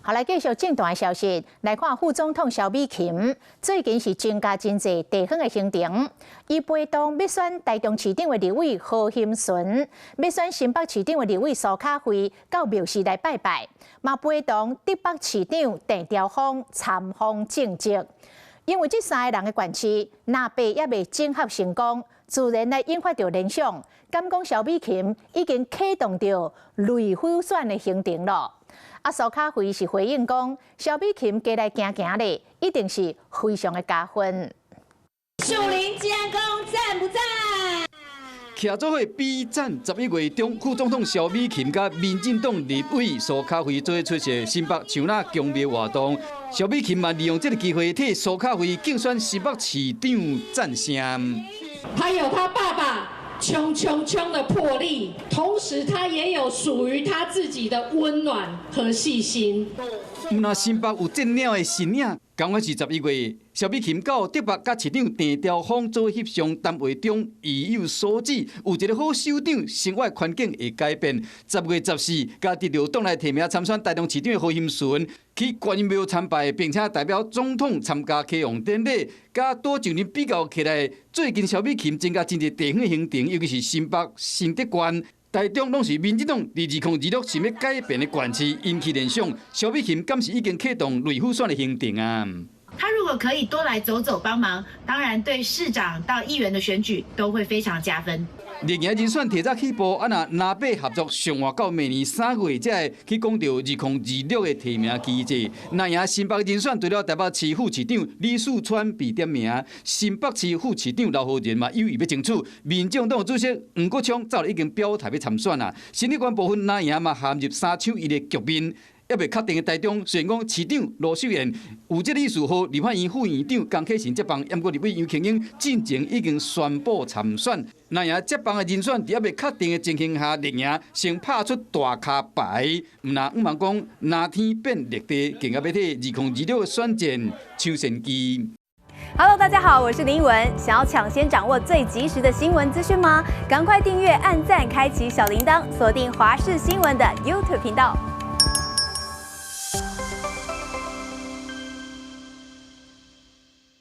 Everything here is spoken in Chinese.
好，来继续正段消息，来看副总统萧美琴最近是增加真济地方的行程。伊陪同要选台中市长的立委何欣纯，要选新北市长的立委苏巧慧到庙寺来拜拜，嘛陪同竹北市长郑朝芳参访政绩。因为这三个人的关系，那边也未整合成功，自然来引发着联想，敢讲萧美琴已经启动着类府选的行程了。苏巧慧是回应讲，萧美琴过来行行的，一定是非常的加分。树林监工赞不赞？徛做伙比战11月中，副总统萧美琴甲民进党立委苏巧慧做出席新北像那公庙活动。萧美琴嘛利用这个机会替苏巧慧竞选新北市长赞声。他有他爸爸冲的魄力，同时他也有属于他自己的温暖和细心。那新北有正鸟的身影，刚好是11月，萧美琴到竹北甲市长郑朝芳做翕相谈话中，意有所指，有一个好首长，生活环境会改变。10月14，甲得到党内提名参选台中市长的何欣纯，去观音庙参拜，并且代表总统参加启用典礼。甲多就年比较起来，最近萧美琴增加真侪地方行程，尤其是新北、新竹县。台中拢是民进党2026想要改变的县市，引起联想。萧美琴敢是已经启动类府选的行程啊？他如果可以多来走走帮忙，当然对市长到议员的选举都会非常加分。历年人选提早起步，那北合作上划到明年3月才会去讲到2026的提名机制。那赢新北人选除了台北市副市长李树川被点名，新北市副市长刘浩仁嘛有意要争取。民进党主席黄国昌早已经表态要参选啦。新立关部分那赢嘛陷入3抢1的局面。还未确定的台中，虽然讲市长罗秀燕有这个意思，和立法院副院长江启臣接棒，不过立委杨庆英进前已经宣布参选。那赢接棒的人选，在还未确定的情形下，力赢先拍出大卡牌，唔茫讲哪天变绿地，更加要替2026的选战抢先机。Hello， 大家好，我是林文。想要抢先掌握最及时的新闻资讯吗？赶快订阅、按赞、开启小铃铛，锁定华视新闻的 YouTube 频道。